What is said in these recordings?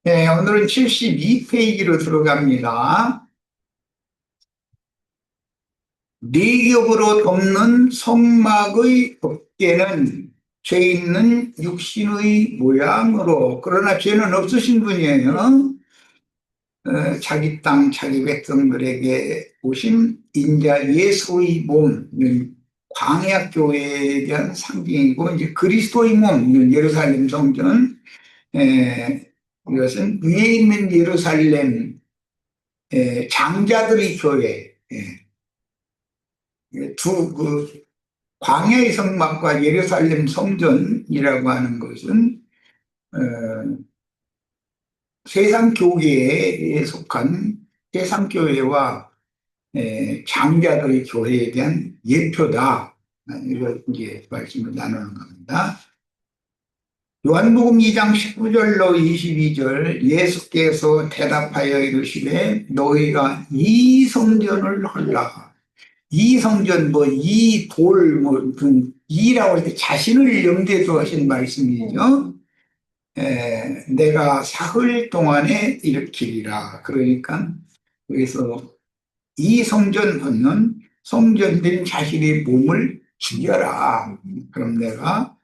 네, 오늘은 72페이지로 들어갑니다. 네겹으로 덮는 성막의 법궤는 죄 있는 육신의 모양으로, 그러나 죄는 없으신 분이에요. 자기 땅, 자기 백성들에게 오신 인자 예수의 몸, 광야교회에 대한 상징이고, 이제 그리스도의 몸, 예루살렘 성전, 이것은 위에 있는 예루살렘 장자들의 교회, 광야의 성막과 예루살렘 성전이라고 하는 것은 어, 세상 교회에 속한 세상 교회와 장자들의 교회에 대한 예표다. 이런 이제 말씀을 나누는 겁니다. 요한복음 2장 19절로 22절, 예수께서 대답하여 이르시되 너희가 이 성전을 헐라. 이 성전, 이 돌, 이라고 할 때 자신을 염두에 두 하신 말씀이죠. 내가 사흘 동안에 일으키리라. 그러니까 여기서 이 성전은 성전된 자신의 몸을 죽여라. 그럼 내가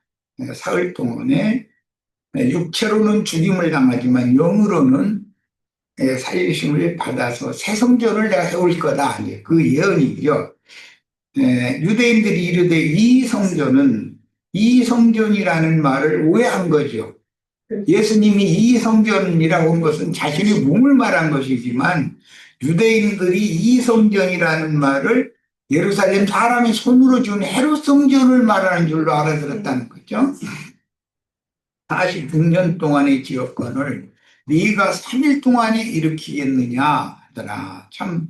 사흘 동안에 육체로는 죽임을 당하지만 영으로는 살리심을 받아서 새 성전을 내가 해올 거다. 그 예언이죠. 유대인들이 이르되 이 성전이라는 말을 오해한 거죠. 예수님이 이 성전이라고 한 것은 자신의 몸을 말한 것이지만 유대인들이 이 성전이라는 말을 예루살렘 사람이 손으로 준 헤롯 성전을 말하는 줄로 알아들었다는 거죠. 46년 동안의 지역권을 네가 3일 동안에 일으키겠느냐 하더라. 참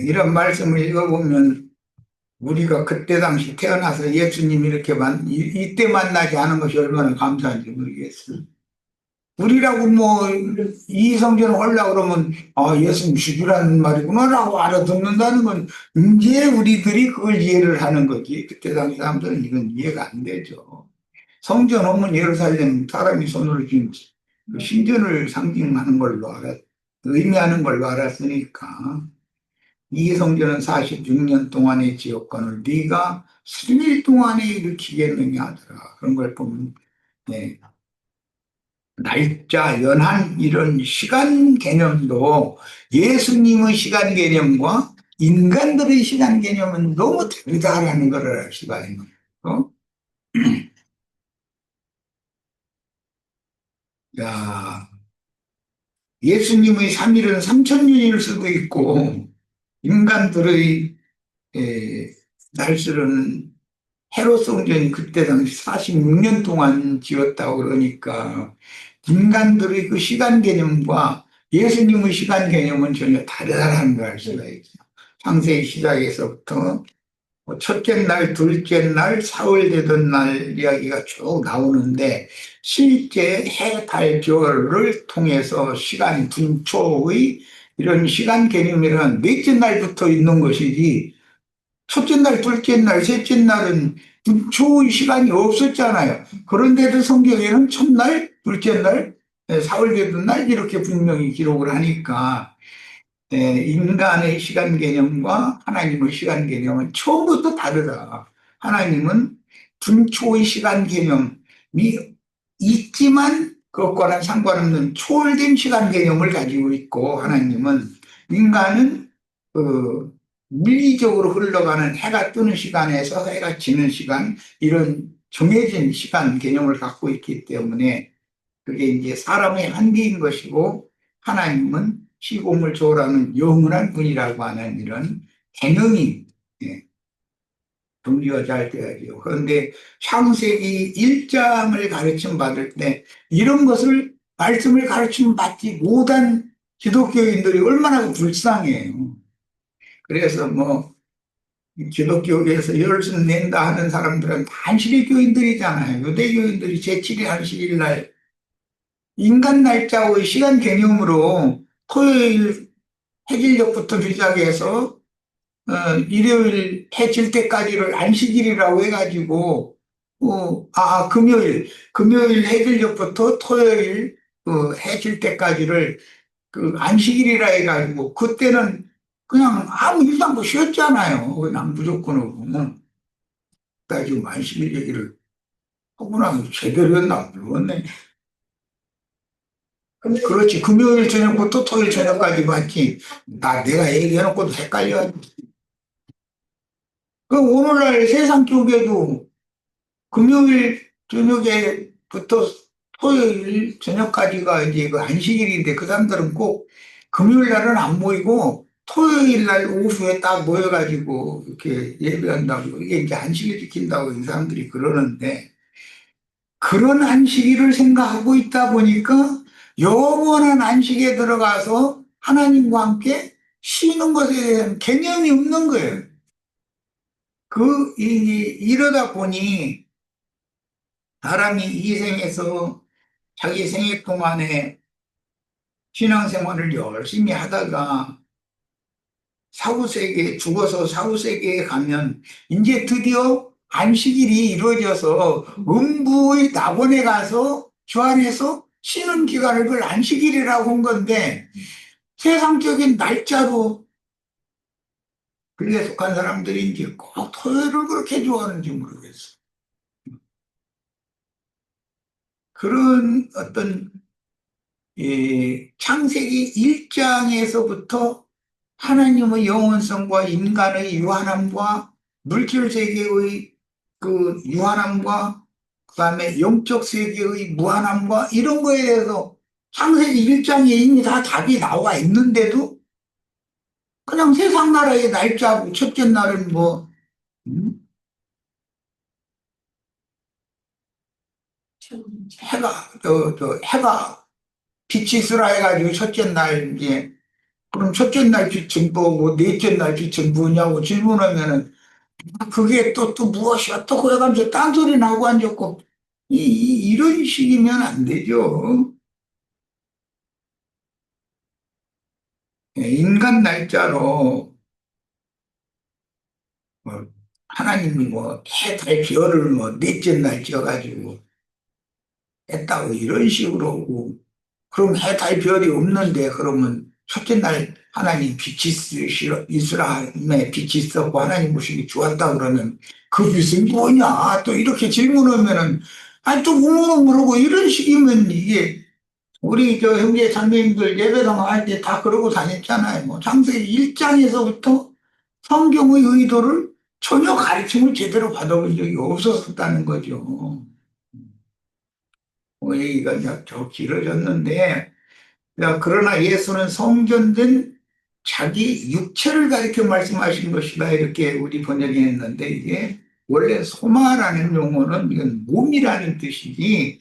이런 말씀을 읽어보면 우리가 그때 당시 태어나서 예수님 이렇게 이때 만나지 않은 것이 얼마나 감사한지 모르겠어요. 우리라고 이 성전을 하려고 그러면 예수님 죽이라는 말이구나라고 알아듣는다는 건 이제 우리들이 그걸 이해를 하는 거지. 그때 당시 사람들은 이건 이해가 안 되죠. 성전 하면 예루살렘 사람이 손으로 지은 그 신전을 상징하는 걸로 의미하는 걸로 알았으니까. 이 성전은 46년 동안의 지역권을 네가 3일 동안에 일으키겠느냐 하더라. 그런 걸 보면 네. 날짜, 연한 이런 시간 개념도 예수님의 시간 개념과 인간들의 시간 개념은 너무 다르다라는 걸 알 수가 있는 거예요. 자, 예수님의 3일은 3천년일 수도 있고 인간들의 날수는 헤롯 성전이 그때 당시 46년 동안 지었다고 그러니까 인간들의 그 시간 개념과 예수님의 시간 개념은 전혀 다르다는 걸 알 수가 있죠. 창세기 시작에서부터 첫째 날, 둘째 날, 사흘 되던 날 이야기가 쭉 나오는데 실제 해, 달, 별을 통해서 시간 분초의 이런 시간 개념이란 넷째 날부터 있는 것이지 첫째 날, 둘째 날, 셋째 날은 초의 시간이 없었잖아요. 그런데도 성경에는 첫날, 둘째 날, 사흘 되던 날 이렇게 분명히 기록을 하니까 인간의 시간 개념과 하나님의 시간 개념은 처음부터 다르다. 하나님은 분초의 시간 개념이 있지만 그것과는 상관없는 초월된 시간 개념을 가지고 있고 하나님은 인간은 그 물리적으로 흘러가는 해가 뜨는 시간에서 해가 지는 시간 이런 정해진 시간 개념을 갖고 있기 때문에 그게 이제 사람의 한계인 것이고 하나님은 시공을 초월하는 영원한 분이라고 하는 이런 개념이 정리가 돼야죠. 그런데 창세기 1장을 가르침 받을 때 이런 것을 말씀을 가르침 받지 못한 기독교인들이 얼마나 불쌍해요. 그래서 기독교에서 열심 낸다 하는 사람들은 한시리 교인들이잖아요. 유대교인들이 제7일 한시일 날 인간 날짜의 시간 개념으로 토요일 해질녘부터 시작해서 일요일 해질 때까지를 안식일이라고 해가지고 금요일 해질녘부터 토요일 해질 때까지를 그 안식일이라 해가지고 그때는 그냥 아무 일도 안 하고 쉬었잖아요. 그냥 무조건으로. 따지고 안식일 얘기를 하고 나면 제대로 했나 모르겠네. 그렇지. 금요일 저녁부터 토요일 저녁까지 봤지. 내가 얘기해놓고도 헷갈려. 그 오늘날 세상 쪽에도 금요일 저녁에부터 토요일 저녁까지가 이제 그 안식일인데 그 사람들은 꼭 금요일 날은 안 모이고 토요일 날 오후에 딱 모여가지고 이렇게 예배한다고 이게 이제 안식일 지킨다고 이 사람들이 그러는데 그런 안식일을 생각하고 있다 보니까 영원한 안식에 들어가서 하나님과 함께 쉬는 것에 대한 개념이 없는 거예요. 이러다 보니 사람이 이 생에서 자기 생애 동안에 신앙생활을 열심히 하다가 사후세계, 죽어서 사후세계에 가면 이제 드디어 안식일이 이루어져서 음부의 낙원에 가서 주 안에서 쉬는 기간을 그걸 안식일이라고 한 건데 세상적인 날짜로 그에 속한 사람들이 이제 꼭 토요일을 그렇게 좋아하는지 모르겠어. 그런 어떤 창세기 1장에서부터 하나님의 영원성과 인간의 유한함과 물질 세계의 그 유한함과 그다음에 영적 세계의 무한함과 이런 거에 대해서 창세기 1장에 이미 다 답이 나와 있는데도 그냥 세상 나라의 날짜고 첫째 날은 뭐 음, 해가 빛이 있으라 해가지고 첫째 날 이제 그럼 첫째 날 빛은 뭐고 넷째 날 빛은 뭐냐고 질문하면은 그게 또 무엇이야 또 그래가면서 딴소리 나고 앉았고 이런 식이면 안 되죠. 인간 날짜로 뭐 하나님이 뭐 해, 달, 별을 뭐 넷째 날 지어가지고 했다고 이런 식으로 하고 그럼 해, 달, 별이 없는데 그러면 첫째 날 하나님 빛이 이스라엘에 빛이 있었고 하나님 모습이 좋았다 그러면 그 빛은 뭐냐 또 이렇게 질문하면은 아니 또 우물우물하고 이런 식이면 이게 우리 저 형제 자매님들 예배당 할 때 다 그러고 다녔잖아요. 뭐 창세기 1장에서부터 성경의 의도를 전혀 가르침을 제대로 받아본 적이 없었다는 거죠. 얘기가 이제 더 길어졌는데 그러나 예수는 성전된 자기 육체를 가리켜 말씀하신 것이다 이렇게 우리 번역이 했는데 이게 원래 소마라는 용어는 이건 몸이라는 뜻이지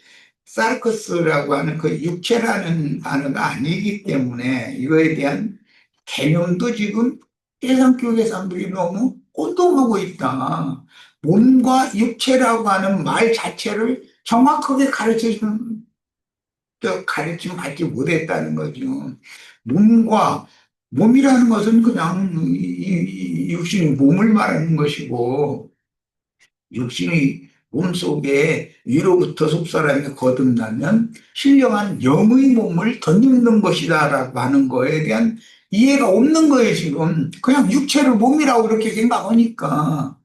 사르커스라고 하는 그 육체라는 단어가 아니기 때문에 이거에 대한 개념도 지금 해상교회 사람들이 너무 혼동하고 있다. 몸과 육체라고 하는 말 자체를 정확하게 가르쳐 주는 가르침 받지 못했다는 거죠. 몸과 몸이라는 것은 그냥 육신의 몸을 말하는 것이고 육신의 몸 속에 위로부터 속사람이 거듭나면 신령한 영의 몸을 덧입는 것이다라고 하는 거에 대한 이해가 없는 거예요, 지금. 그냥 육체를 몸이라고 그렇게 생각하니까.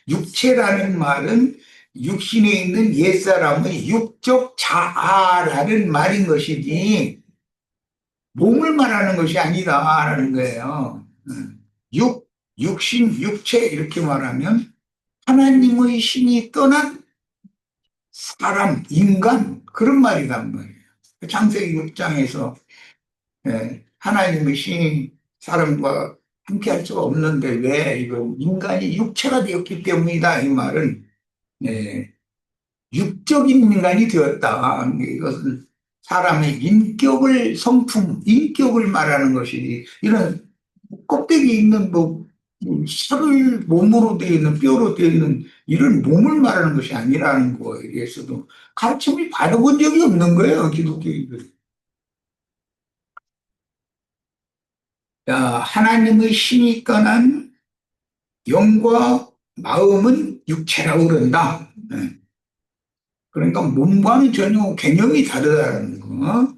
육체라는 말은 육신에 있는 옛사람의 육적 자아라는 말인 것이지 몸을 말하는 것이 아니다라는 거예요. 육신, 육체 이렇게 말하면 하나님의 신이 떠난 사람, 인간 그런 말이란 말이에요. 창세기 6장에서 하나님의 신이 사람과 함께 할 수가 없는데 왜 이거 인간이 육체가 되었기 때문이다 이 말은 예, 육적인 인간이 되었다. 이것은 사람의 인격을 성품, 인격을 말하는 것이지 이런 껍데기 있는 살을 몸으로 되어 있는 뼈로 되어 있는 이런 몸을 말하는 것이 아니라는 거에 대해서도 가르침을 받아본 적이 없는 거예요, 기독교인들. 하나님의 신이 떠난 영과 마음은 육체라고 그런다. 네. 그러니까 몸과는 전혀 개념이 다르다는 거.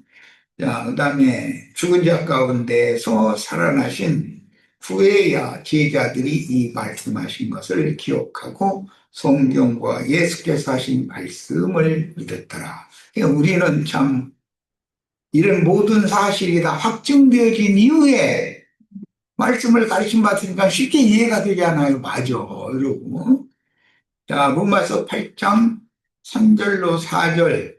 자, 그다음에 죽은 자 가운데서 살아나신 후에야 제자들이 이 말씀하신 것을 기억하고 성경과 예수께서 하신 말씀을 믿었더라. 그러니까 우리는 참 이런 모든 사실이 다 확증되어진 이후에 말씀을 가르침 받으니까 쉽게 이해가 되지 않아요. 맞아. 이러고. 자, 로마서 8장 3절로 4절.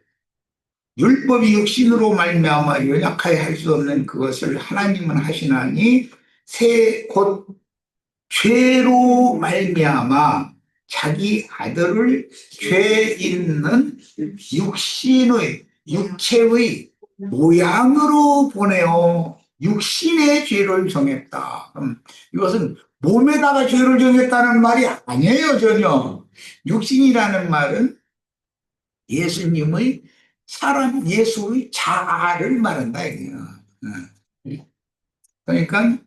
율법이 육신으로 말미암아 연약하여 할 수 없는 그것을 하나님은 하시나니 곧 죄로 말미암아 자기 아들을 죄 있는 육체의 모양으로 보내어 육신의 죄를 정했다. 이것은 몸에다가 죄를 정했다는 말이 아니에요, 전혀. 육신이라는 말은 예수님의 사람 예수의 자아를 말한다 이거예요. 그러니까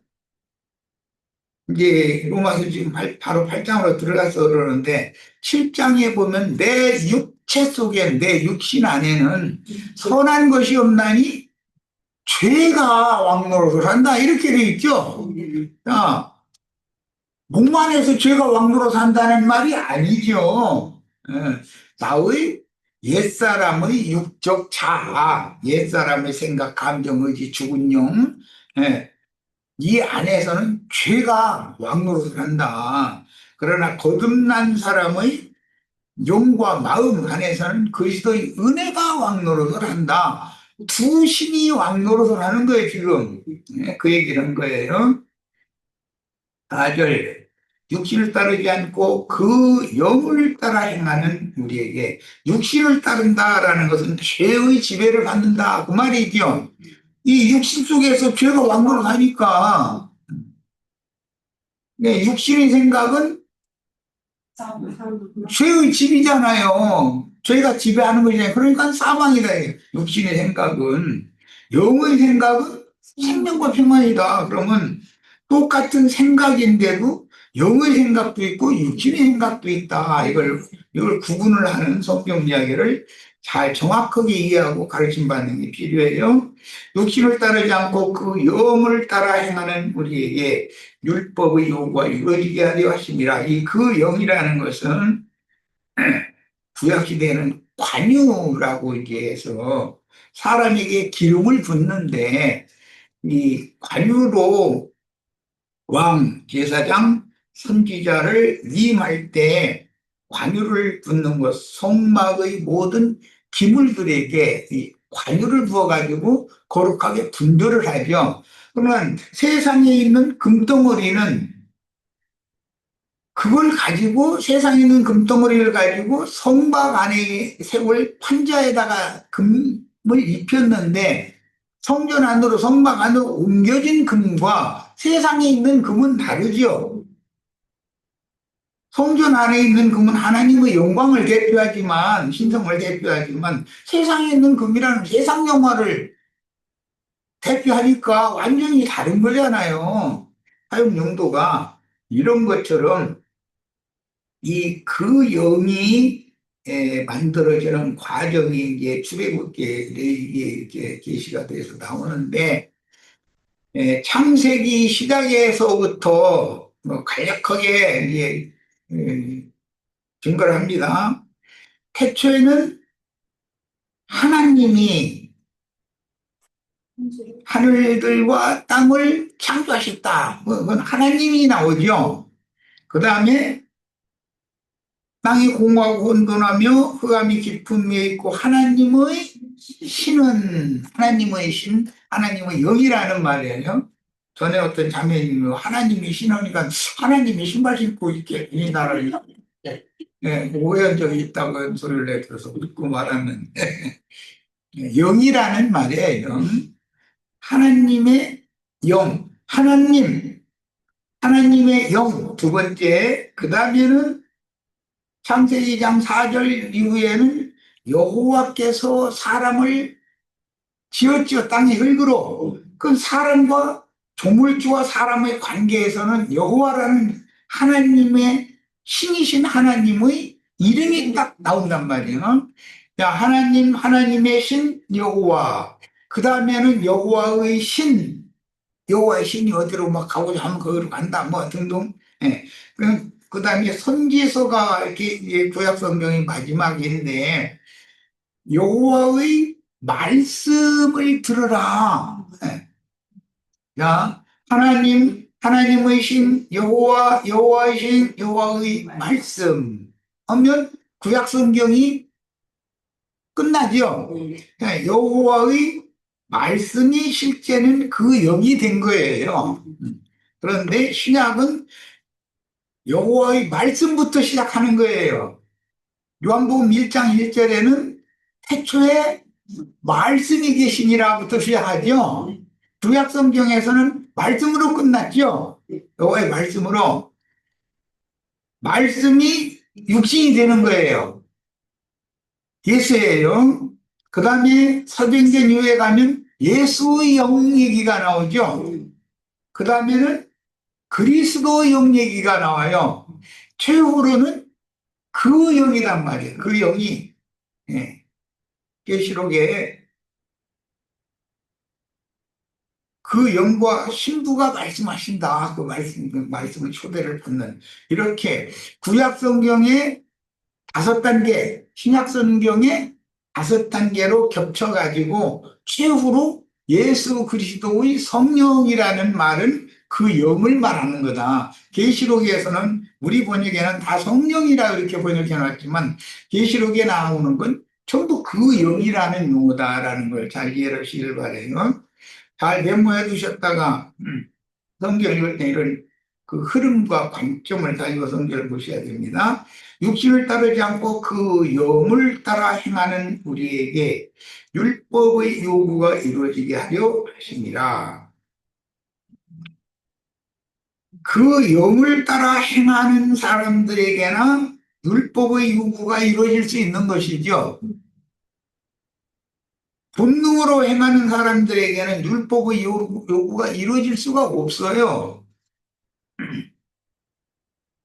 이제 로마서 지금 바로 8장으로 들어가서 그러는데 7장에 보면 내 육체 속에 내 육신 안에는 선한 것이 없나니 죄가 왕노릇을 한다 이렇게 돼 있죠. 자, 몸 안에서 죄가 왕노릇 한다는 말이 아니죠. 나의 옛사람의 육적 자아, 옛사람의 생각, 감정, 의지, 죽은 영, 이 안에서는 죄가 왕노릇을 한다. 그러나 거듭난 사람의 영과 마음 안에서는 그리스도의 은혜가 왕노릇을 한다. 두 신이 왕노릇을 하는 거예요, 지금. 그 얘기를 한 거예요. 4절. 육신을 따르지 않고 그 영을 따라 행하는 우리에게 육신을 따른다라는 것은 죄의 지배를 받는다. 그 말이죠. 이 육신 속에서 죄가 왕노릇하니까 육신의 생각은 죄의 집이잖아요. 죄가 지배하는 거잖아요. 그러니까 사망이다. 육신의 생각은. 영의 생각은 생명과 평안이다. 그러면 똑같은 생각인데도 영의 생각도 있고 육신의 생각도 있다. 이걸 구분을 하는 성경 이야기를 잘 정확하게 이해하고 가르침 받는 게 필요해요. 육신을 따르지 않고 그 영을 따라 행하는 우리에게 율법의 요구가 이루어지게 하려 하심이라. 이 그 영이라는 것은 구약시대에는 관유라고 얘기해서 사람에게 기름을 붓는데 이 관유로 왕, 제사장, 선지자를 위임할 때 관유를 붓는 것, 성막의 모든 기물들에게 이 관유를 부어가지고 거룩하게 분별을 하죠. 그러면 세상에 있는 금덩어리는 그걸 가지고 세상에 있는 금덩어리를 가지고 성막 안에 세월 판자에다가 금을 입혔는데 성전 안으로 성막 안으로 옮겨진 금과 세상에 있는 금은 다르죠. 성전 안에 있는 금은 하나님의 영광을 대표하지만 신성을 대표하지만 세상에 있는 금이라는 세상 영화를 대표하니까 완전히 다른 거잖아요. 사용 용도가 이런 것처럼 이 그 영이 만들어지는 과정이 이제 출애굽기에 이게 계시가 돼서 나오는데 창세기 시작에서부터 뭐 간략하게 이제 증거를 합니다. 태초에는 하나님이 하늘들과 땅을 창조하셨다. 그건 하나님이 나오죠. 그 다음에 땅이 공허하고 혼돈하며 흑암이 깊은 위에 있고 하나님의 신, 하나님의 영이라는 말이에요. 전에 어떤 자매님이 하나님이 신하니까 하나님이 신발 신고 있게 이 나라를 오해한 적이 있다고 그런 소리를 내들어서 듣고 말하는데 영이라는 말이에요. 영. 하나님의 영, 하나님의 영 두 번째, 그 다음에는 창세기 2장 4절 이후에는 여호와께서 사람을 지었지요. 땅의 흙으로. 그 사람과 조물주와 사람의 관계에서는 여호와라는 하나님의 신이신 하나님의 이름이 딱 나온단 말이에요. 야, 하나님의 신 여호와. 그 다음에는 여호와의 신이 어디로 막 가고자 하면 거기로 간다, 뭐 등등. 예. 그 다음에 선지서가 이렇게 이제 구약 성경이 마지막인데 여호와의 말씀을 들으라. 예. 자, 하나님의 신 여호와의 신 여호와의 말씀 하면 구약 성경이 끝나죠. 그러니까 여호와의 말씀이 실제는 그 영이 된 거예요. 그런데 신약은 여호와의 말씀부터 시작하는 거예요. 요한복음 1장 1절에는 태초에 말씀이 계시니라부터 시작하죠. 구약 성경에서는 말씀으로 끝났죠. 여호와의 말씀으로. 말씀이 육신이 되는 거예요. 예수예요. 그 다음에 사도행전 이후에 가면 예수의 영 얘기가 나오죠. 그 다음에는 그리스도의 영 얘기가 나와요. 최후로는 그 영이란 말이에요. 그 영이. 예. 계시록에 그 영과 신부가 말씀하신다. 그 말씀을 초대를 받는. 이렇게 구약 성경의 5단계, 신약 성경의 5단계로 겹쳐가지고 최후로 예수 그리스도의 성령이라는 말은 그 영을 말하는 거다. 계시록에서는 우리 번역에는 다 성령이라 이렇게 번역해 놨지만 계시록에 나오는 건 전부 그 영이라는 용어다라는 걸 잘 이해하시길 바래요. 잘 메모해 두셨다가 성경 읽을 때 이런 그 흐름과 관점을 가지고 성경을 보셔야 됩니다. 육신을 따르지 않고 그 영을 따라 행하는 우리에게 율법의 요구가 이루어지게 하려 하십니다. 그 영을 따라 행하는 사람들에게나 율법의 요구가 이루어질 수 있는 것이죠. 본능으로 행하는 사람들에게는 율법의 요구가 이루어질 수가 없어요.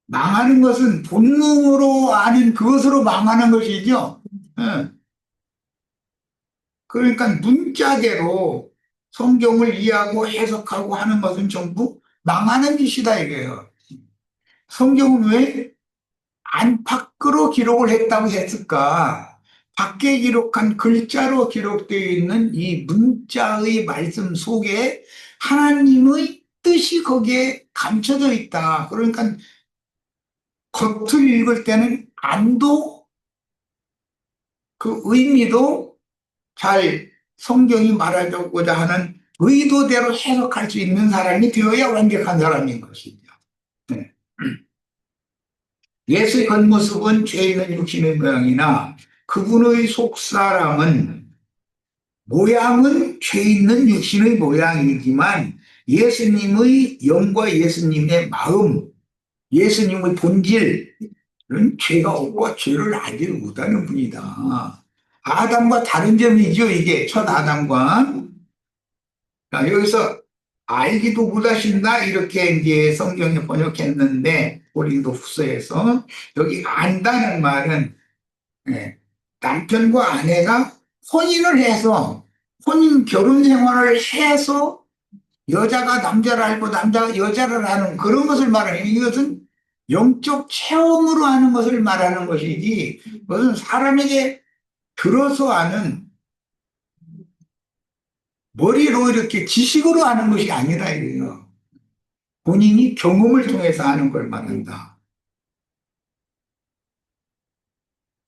망하는 것은 본능으로 아는 그것으로 망하는 것이죠. 예. 그러니까 문자대로 성경을 이해하고 해석하고 하는 것은 전부 망하는 짓이다 이거예요. 성경은 왜 안팎으로 기록을 했다고 했을까? 밖에 기록한 글자로 기록되어 있는 이 문자의 말씀 속에 하나님의 뜻이 거기에 감춰져 있다. 그러니까 겉을 읽을 때는 안도 그 의미도 잘 성경이 말하고자 하는 의도대로 해석할 수 있는 사람이 되어야 완벽한 사람인 것이죠. 네. 예수의 겉모습은 죄 있는 육신의 모양이나 그분의 속사람은 모양은 죄 있는 육신의 모양이지만 예수님의 영과 예수님의 마음, 예수님의 본질은 죄가 없고 죄를 알지 못하는 분이다. 아담과 다른 점이죠, 이게. 첫 아담과. 자, 여기서 알기도 못하신다, 이렇게 이제 성경에 번역했는데, 고린도 후서에서. 여기 안다는 말은, 예, 남편과 아내가 혼인을 해서, 결혼 생활을 해서 여자가 남자를 알고 남자가 여자를 하는 그런 것을 말하는, 이것은 영적 체험으로 하는 것을 말하는 것이지, 그것은 사람에게 들어서 아는 머리로 이렇게 지식으로 하는 것이 아니라 이거예요. 본인이 경험을 통해서 하는 걸 말한다.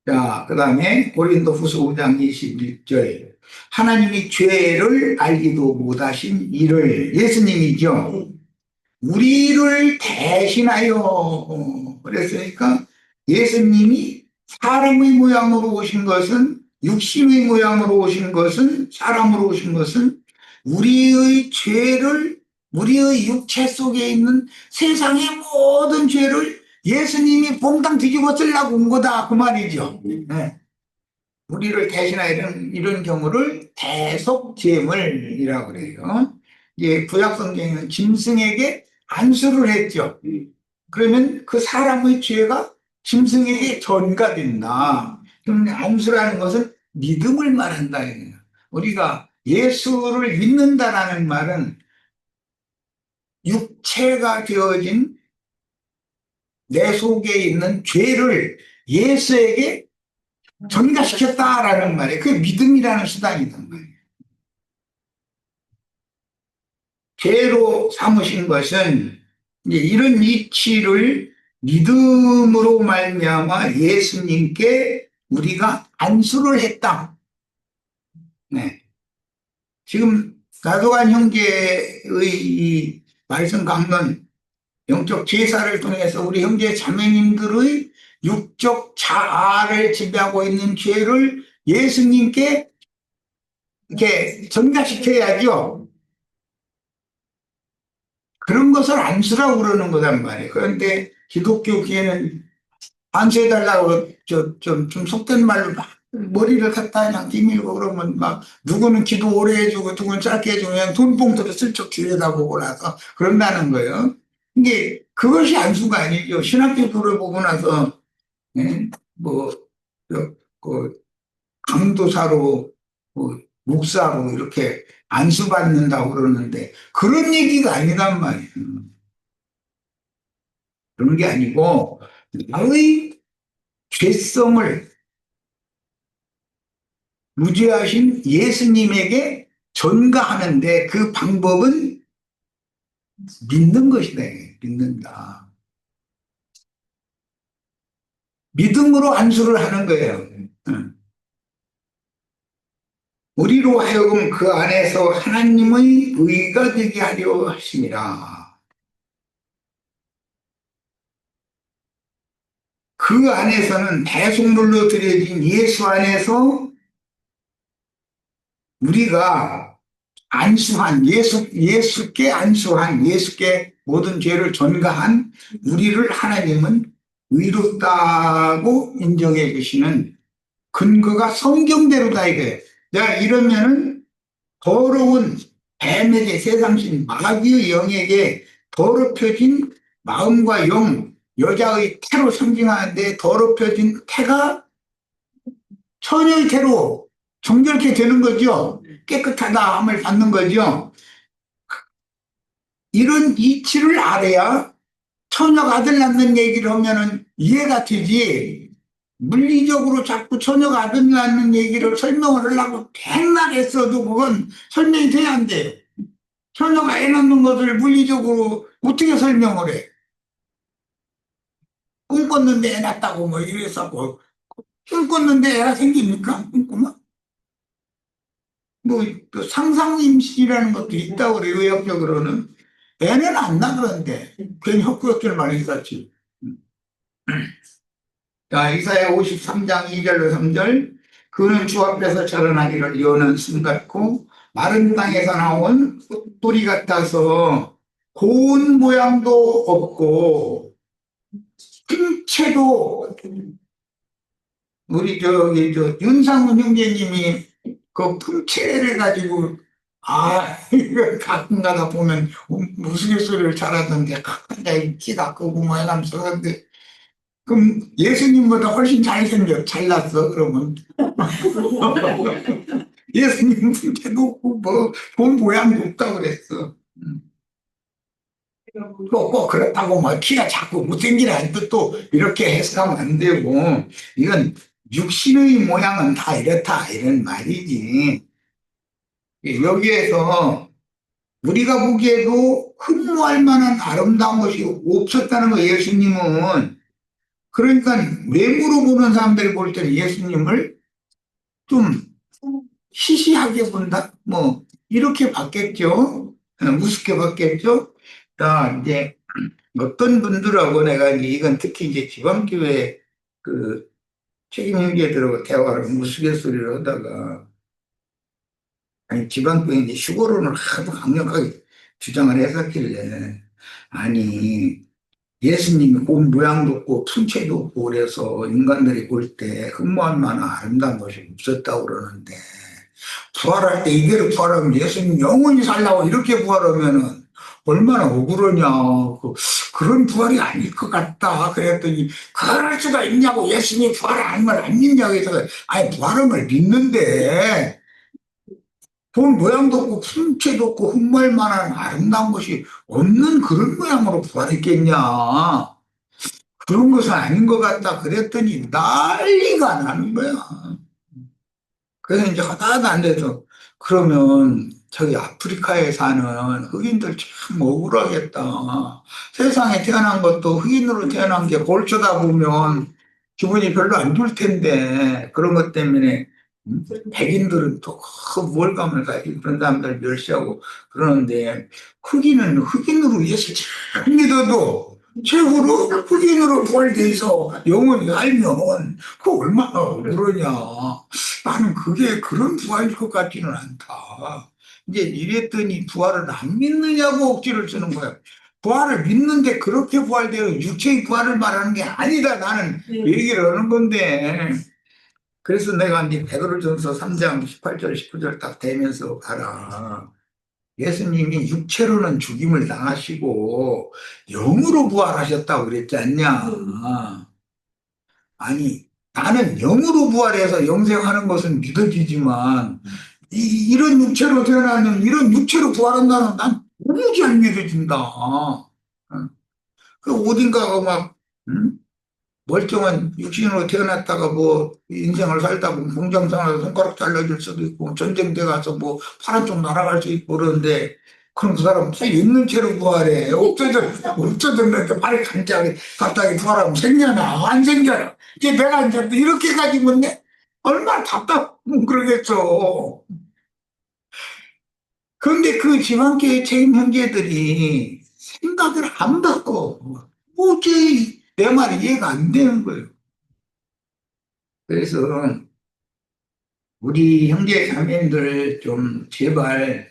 자, 그 다음에 고린도 후서 5장 21절. 하나님이 죄를 알기도 못하신 이를, 예수님이죠. 우리를 대신하여. 그랬으니까 예수님이 사람의 모양으로 오신 것은, 육신의 모양으로 오신 것은, 사람으로 오신 것은 우리의 죄를, 우리의 육체 속에 있는 세상의 모든 죄를 예수님이 몽땅 뒤집어 쓰려고 온 거다, 그 말이죠. 네. 우리를 대신하여 이런 경우를 대속죄물이라고 그래요. 예, 구약 성경에는 짐승에게 안수를 했죠. 그러면 그 사람의 죄가 짐승에게 전가된다. 그럼 안수라는 것은 믿음을 말한다. 이거예요. 우리가 예수를 믿는다라는 말은 육체가 되어진 내 속에 있는 죄를 예수에게 전가시켰다라는 말이에요. 그게 믿음이라는 수단이란 말이에요. 죄로 삼으신 것은 이제 이런 이치를 믿음으로 말미암아 예수님께 우리가 안수를 했다. 네. 지금 가도한 형제의 이 말씀 강론 영적 제사를 통해서 우리 형제 자매님들의 육적 자아를 지배하고 있는 죄를 예수님께 이렇게 전가시켜야죠. 그런 것을 안수라고 그러는 거단 말이에요. 그런데 기독교계에는 안수해달라고 좀 속된 말로 막 머리를 갖다 그냥 뒤밀고 그러면 막 누구는 기도 오래 해주고 누구는 짧게 해주고 그냥 돈봉투를 슬쩍 들여다보고 나서 그런다는 거예요. 이게 그것이 안수가 아니죠. 신학교도를 보고 나서 예? 뭐, 그 강도사로 뭐 목사로 이렇게 안수받는다고 그러는데 그런 얘기가 아니란 말이에요. 그런 게 아니고 나의 죄성을 무죄하신 예수님에게 전가하는데 그 방법은 믿는 것이다. 믿는다. 믿음으로 안수를 하는 거예요. 우리로 하여금 그 안에서 하나님의 의가 되게 하려 하심이라. 그 안에서는 대속물로 드려진 예수 안에서 우리가 안수한 예수께 안수한 예수께 모든 죄를 전가한 우리를 하나님은 의롭다고 인정해 주시는 근거가 성경대로다 이거예요. 내가 이러면은 더러운 뱀에게 세상신 마귀의 영에게 더럽혀진 마음과 영 여자의 태로 상징하는데 더럽혀진 태가 처녀의 태로 정결케 되는 거죠. 깨끗하다함을 받는 거죠. 이런 이치를 알아야 처녀가 아들 낳는 얘기를 하면은 이해가 되지. 물리적으로 자꾸 처녀가 아들 낳는 얘기를 설명을 하려고 백날 했어도 그건 설명이 돼야 안 돼요. 처녀가 애 낳는 것을 물리적으로 어떻게 설명을 해? 꿈꿨는데 애 낳았다고 뭐 이래서 뭐 꿈꿨는데 애가 생깁니까? 꿈꾸면? 뭐또 상상임신이라는 것도 있다고 그래요. 의학적으로는. 애는 안 나그런데 괜히 헛구역질 많이 했지. 자, 이사야 53장 2절로 3절. 그는 주 앞에서 자라나기를 여는 순 같고 마른 땅에서 나온 뿌리 같아서 고운 모양도 없고 힘체도 우리 저 윤상훈 형제님이 그 품체를 가지고 이거 가끔 가다 보면 우스갯소리를 잘하던데 내가 키가 크고 뭐 해가면서 그런데 그럼 예수님보다 훨씬 잘났어 그러면 예수님 품체도 없고 뭐본 모양도 없다고 그랬어. 꼭 그렇다고 뭐 키가 작고 못생기라 또 이렇게 해석하면 안 되고 이건 육신의 모양은 다 이렇다 이런 말이지. 여기에서 우리가 보기에도 흠모할 만한 아름다운 것이 없었다는 거예요. 예수님은. 그러니까 외모로 보는 사람들이 볼 때는 예수님을 좀 시시하게 본다 뭐 이렇게 봤겠죠. 우습게 봤겠죠. 자 이제 어떤 분들하고 내가 이건 특히 이제 지방교회 그 책임 형제들하고 대화를 우스갯소리를 하다가 아니 지방교회 이제 휴거론을 하도 강력하게 주장을 했었길래 아니 예수님이 몸 모양도 없고 품체도 없고 그래서 인간들이 볼 때 흠모할 만한 아름다운 것이 없었다고 그러는데 부활할 때 이대로 부활하면 예수님 영원히 살라고 이렇게 부활하면은 얼마나 억울하냐. 그런 부활이 아닐 것 같다. 그랬더니, 그럴 수가 있냐고, 예수님이 부활 아닌 걸 안 믿냐고 해서, 아니, 부활은 걸 믿는데, 본 모양도 없고, 품체도 없고, 흠말만한 아름다운 것이 없는 그런 모양으로 부활했겠냐. 그런 것은 아닌 것 같다. 그랬더니 난리가 나는 거야. 그래서 이제 하다도 안 돼서 그러면 저기 아프리카에 사는 흑인들 참 억울하겠다. 세상에 태어난 것도 흑인으로 태어난 게 골쳐다 보면 기분이 별로 안 좋을 텐데 그런 것 때문에 백인들은 또그 우월감을 가지고 그런 사람들 멸시하고 그러는데 흑인은 흑인으로 예수 잘 믿어도 최후로 흑인으로 부활돼서 영원히 살면 그 얼마나 억울하냐. 나는 그게 그런 부활일 것 같지는 않다. 이제 이랬더니 부활을 안 믿느냐고 억지를 쓰는 거야. 부활을 믿는데 그렇게 부활되어 육체의 부활을 말하는 게 아니다. 나는 얘기를 하는 건데. 그래서 내가 이제 베드로전서 3장 18절, 19절 딱 되면서 가라. 예수님이 육체로는 죽임을 당하시고 영으로 부활하셨다고 그랬지 않냐. 아니, 나는 영으로 부활해서 영생하는 것은 믿어지지만, 이런 육체로 태어나는, 이런 육체로 부활한다는 난 도무지 안 믿어진다. 어. 그 어딘가가 막, 음? 멀쩡한 육신으로 태어났다가 뭐 인생을 살다 보면 공장상에서 손가락 잘라질 수도 있고 전쟁대 가서 뭐 파란 쪽 날아갈 수 있고 그러는데 그럼 그 사람 다 있는 채로 부활해. 없어졌는데 말이 갑자기 부활하면 생겨나 안 생겨나. 이제 내가 이제 이렇게 가지고 있네. 얼마나 답답하면 그러겠어. 그런데 그 지방교회 책임 형제들이 생각을 안 바꿔. 도저히 내 말이 이해가 안 되는 거예요. 그래서 우리 형제 자매들 좀 제발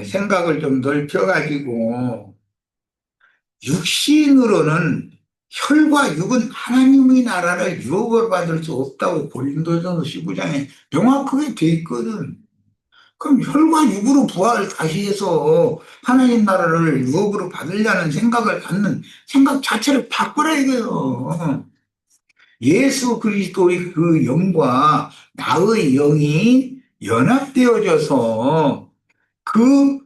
생각을 좀 넓혀가지고 육신으로는 혈과 육은 하나님의 나라를 유업을 받을 수 없다고 고린도전서 15장에 명확하게 돼 있거든. 그럼 혈과 육으로 부활을 다시 해서 하나님 나라를 유업으로 받으려는 생각을 갖는 생각 자체를 바꾸라 이거예요. 예수 그리스도의 그 영과 나의 영이 연합되어져서 그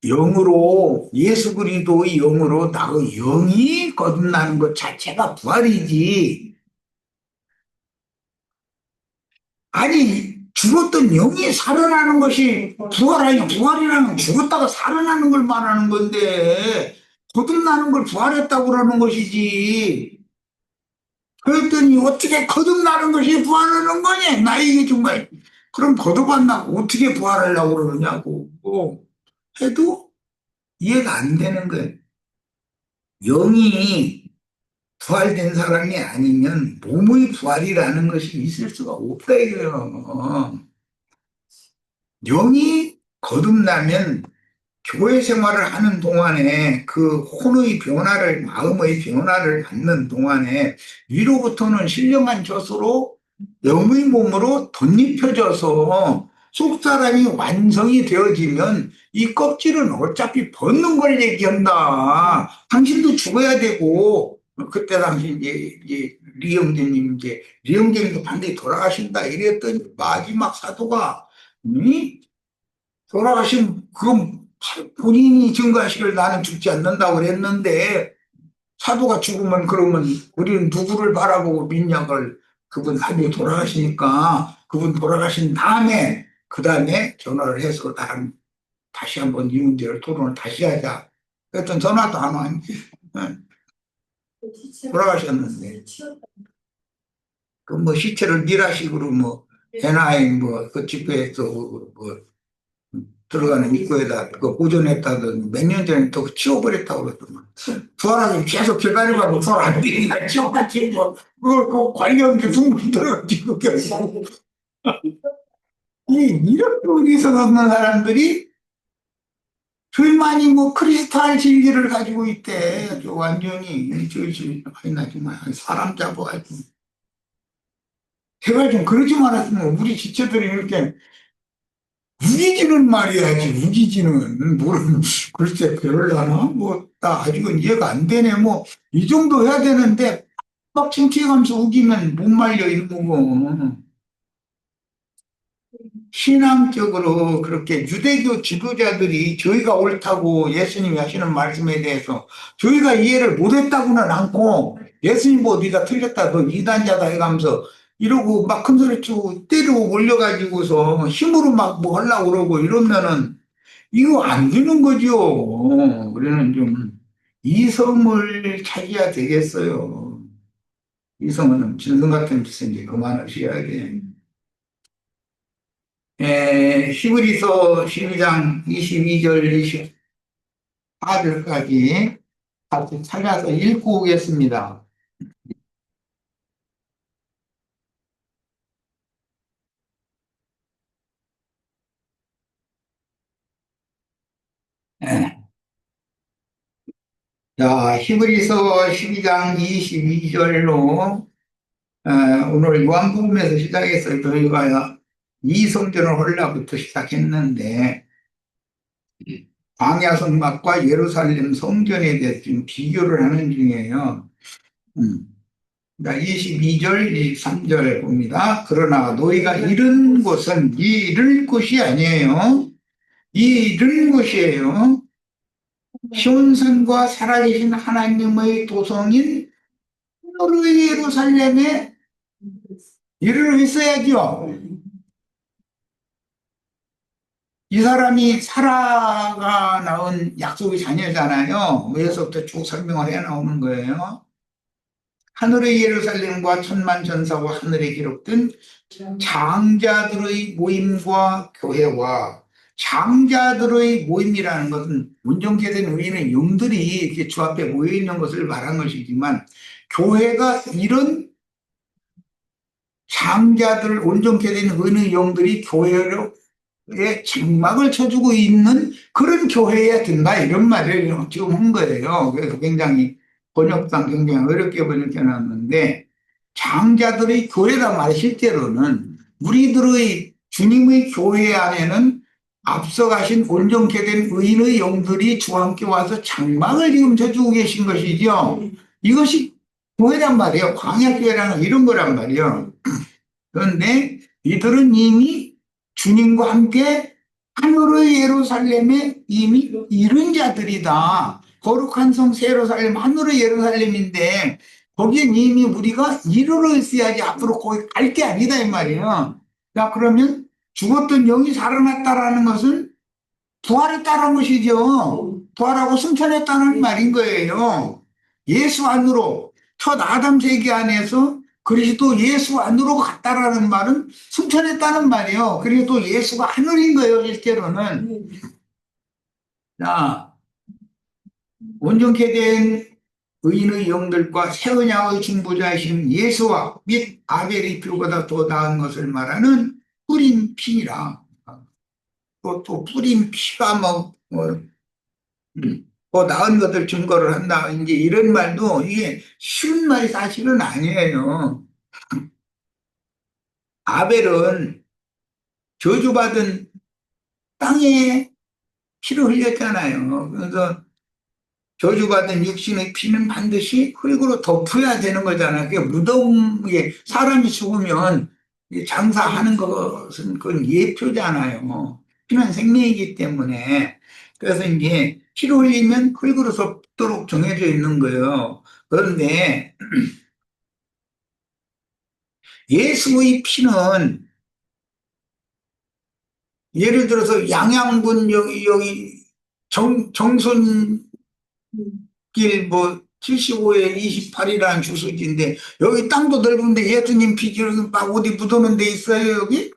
영으로 예수 그리스도의 영으로 나의 영이 거듭나는 것 자체가 부활이지. 아니 죽었던 영이 살아나는 것이 부활 부활이라는 죽었다가 살아나는 걸 말하는 건데 거듭나는 걸 부활했다고 그러는 것이지. 그랬더니 어떻게 거듭나는 것이 부활하는 거냐? 나 이게 정말 그럼 거듭한다고 어떻게 부활하려고 그러느냐고 해도 이해가 안 되는 거예요. 영이 부활된 사람이 아니면 몸의 부활이라는 것이 있을 수가 없다 이거예요. 영이 거듭나면 교회 생활을 하는 동안에 그 혼의 변화를, 마음의 변화를 갖는 동안에 위로부터는 신령한 젖으로 영의 몸으로 덧입혀져서 속사람이 완성이 되어지면 이 껍질은 어차피 벗는 걸 얘기한다. 당신도 죽어야 되고, 그때 당시 이제 리영재님, 리영재님도 반드시 돌아가신다. 이랬더니 마지막 사도가, 돌아가신 그건 본인이 증거하시길 나는 죽지 않는다고 그랬는데 사도가 죽으면 그러면 우리는 누구를 바라보고 민약을 그분 하루에 돌아가시니까 그분 돌아가신 다음에 그 다음에 전화를 해서 나랑 다시 한번 이 문제를 토론을 다시 하자. 그랬더니 전화도 안 와. 돌아가셨는데 그 뭐 시체를 미라식으로 뭐 에나임 뭐그 집회에서 뭐 들어가는 입구에다 그 보존했다던 몇 년 전에 또 치워버렸다고 그러더만. 부활하기 계속 기다려가고 부활 안 되니까 치워가지 뭐. 그 관련 교통물 들어가지고 결국. 이렇게 어디서 얻는 사람들이 둘만이 뭐 크리스탈 진리를 가지고 있대. 아주 완전히. 아니, 정말 사람 잡아가지고. 제발 좀 그러지 말았으면 우리 지체들이 이렇게 우기지는 말이야지, 우기지는. 뭐는, 글쎄, 그럴라나? 뭐, 나 아직은 이해가 안 되네. 뭐, 이 정도 해야 되는데, 막 창피해가면서 우기면 못 말려, 이런 거고. 신앙적으로 그렇게 유대교 지도자들이 저희가 옳다고 예수님이 하시는 말씀에 대해서 저희가 이해를 못했다고는 않고 예수님 뭐 네가 틀렸다 너 이단자다 해가면서 이러고 막 큰 소리 치고 때리고 올려가지고서 힘으로 막 뭐 하려고 그러고 이러면은 이거 안 되는 거죠. 우리는 좀 이성을 찾아야 되겠어요. 이성은 짐승 같은 짓은 이제 그만하셔야 돼. 히브리서 12장 22절 24절까지 같이 찾아서 읽고 오겠습니다. 예. 자, 히브리서 12장 22절로 오늘 요한복음에서 시작해서 저희가 이성전을 홀라부터 시작했는데 광야 성막과 예루살렘 성전에 대해서 지금 비교를 하는 중이에요. 음. 자, 22절, 23절 봅니다. 그러나 너희가 이른 곳은 이 이를 곳이 아니에요. 이 이른 곳이에요. 시온산과 살아계신 하나님의 도성인 하늘의 예루살렘에 이르러 있어야죠. 이 사람이 사라가 낳은 약속의 자녀잖아요. 위에서부터 쭉 설명을 해 나오는 거예요. 하늘의 예루살렘과 천만 전사와 하늘에 기록된 장자들의 모임과 교회와 장자들의 모임이라는 것은 온전케 된 의인의 영들이 이렇게 주 앞에 모여 있는 것을 말한 것이지만 교회가 이런 장자들 온전케 된 의인의 영들이 교회로 에 장막을 쳐주고 있는 그런 교회에 든다 이런 말을 지금 한 거예요. 그래서 굉장히 번역상 굉장히 어렵게 번역해 놨는데 장자들의 교회란 말이 실제로는 우리들의 주님의 교회 안에는 앞서가신 온전케 된 의인의 영들이 주와 함께 와서 장막을 지금 쳐주고 계신 것이죠. 이것이 교회란 말이에요. 광야교회라는 이런 거란 말이에요. 그런데 이들은 이미 주님과 함께 하늘의 예루살렘에 이미 이른 자들이다. 거룩한 성 예루살렘, 하늘의 예루살렘인데 거기엔 이미 우리가 이르러 있어야지 앞으로 거기 갈 게 아니다 이 말이에요. 자, 그러면 죽었던 영이 살아났다라는 것은 부활했다는 것이죠. 부활하고 승천했다는 말인 거예요. 예수 안으로 첫 아담 세계 안에서 그리스도 예수 안으로 갔다라는 말은 승천했다는 말이에요. 그리고 또 예수가 하늘인 거예요, 실제로는. 자, 온전케 된 의인의 영들과 새 언약의 중보자이신 예수와 및 아벨의 피보다 더 나은 것을 말하는 뿌린 피라. 또 뿌린 피가 뭐 나은 것들 증거를 한다. 이제 이런 말도 이게 쉬운 말이 사실은 아니에요. 아벨은 저주받은 땅에 피를 흘렸잖아요. 그래서 저주받은 육신의 피는 반드시 흙으로 덮어야 되는 거잖아요. 그게 무덤에 사람이 죽으면 장사하는 것은 그건 예표잖아요. 피는 생명이기 때문에. 그래서 이제 피를 흘리면 흙으로 덮도록 정해져 있는 거예요. 그런데 예수의 피는 예를 들어서 양양군 여기 정선길 뭐 75에 28이라는 주소지인데 여기 땅도 넓은데 예수님 피 지금 막 어디 묻어놓은 데 있어요 여기?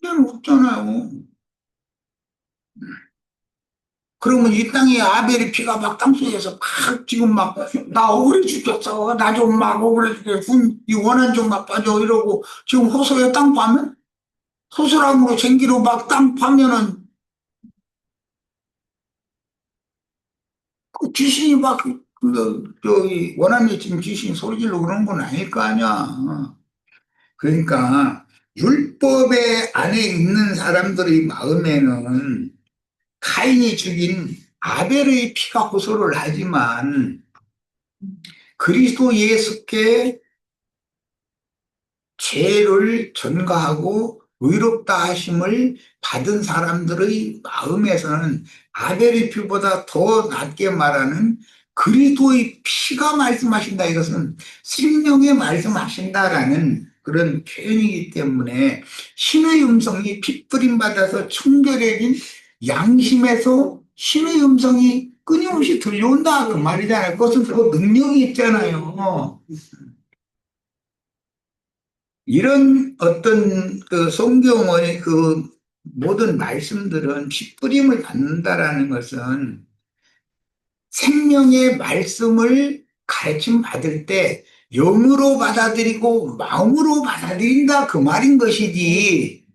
그냥 없잖아요. 그러면 이 땅에 아벨의 피가 막 땅속에서 막 지금 막 나 억울해 죽겠어 나 좀 막 억울해 죽겠어 이 원한 좀 막 빠져 이러고 지금 호소에 땅 파면 소스랑으로 쟁기로 막 땅 파면은 그 귀신이 막, 저기, 원한이 지금 귀신이 소리 지르고 그런 건 아닐 거 아니야. 그러니까 율법의 안에 있는 사람들의 마음에는 가인이 죽인 아벨의 피가 호소를 하지만 그리스도 예수께 죄를 전가하고 의롭다 하심을 받은 사람들의 마음에서는 아벨의 피보다 더 낮게 말하는 그리스도의 피가 말씀하신다. 이것은 생명에 말씀하신다라는 그런 표현이기 때문에 신의 음성이 핏부림 받아서 청결해진 양심에서 신의 음성이 끊임없이 들려온다 그 말이잖아요. 그것은 그 능력이 있잖아요. 이런 어떤 그 성경의 그 모든 말씀들은 핏부림을 받는다라는 것은 생명의 말씀을 가르침 받을 때 영으로 받아들이고 마음으로 받아들인다 그 말인 것이지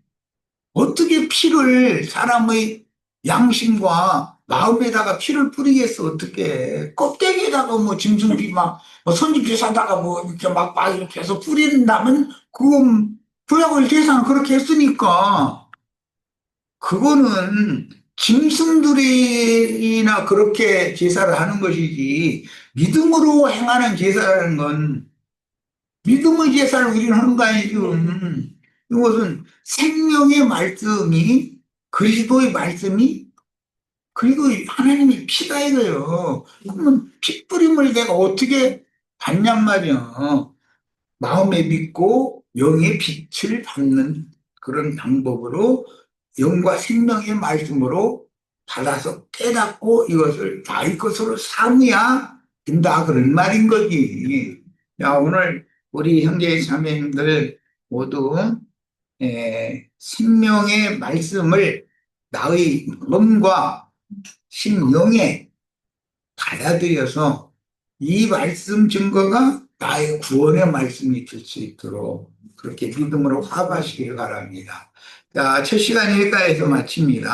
어떻게 피를 사람의 양심과 마음에다가 피를 뿌리겠어 어떻게 껍데기에다가 뭐 짐승피 막뭐 손짓피 사다가 뭐 이렇게 막 이렇게 해서 뿌린다면 그건 구약의 대상 그렇게 했으니까 그거는 짐승들이나 그렇게 제사를 하는 것이지 믿음으로 행하는 제사라는 건 믿음의 제사를 우리는 하는 거 아니죠. 이것은 생명의 말씀이 그리스도의 말씀이 그리고 하나님의 피가 이거예요. 그러면 핏부림을 내가 어떻게 받냔 말이야. 마음에 믿고 영의 빛을 받는 그런 방법으로 영과 생명의 말씀으로 받아서 깨닫고 이것을 나의 것으로 삼어야 된다 그런 말인 거지. 야, 오늘 우리 형제 자매님들 모두 생명의 말씀을 나의 몸과 심령에 받아들여서 이 말씀 증거가 나의 구원의 말씀이 될 수 있도록 그렇게 믿음으로 화합하시길 바랍니다. 자, 첫 시간 여기까지서 마칩니다.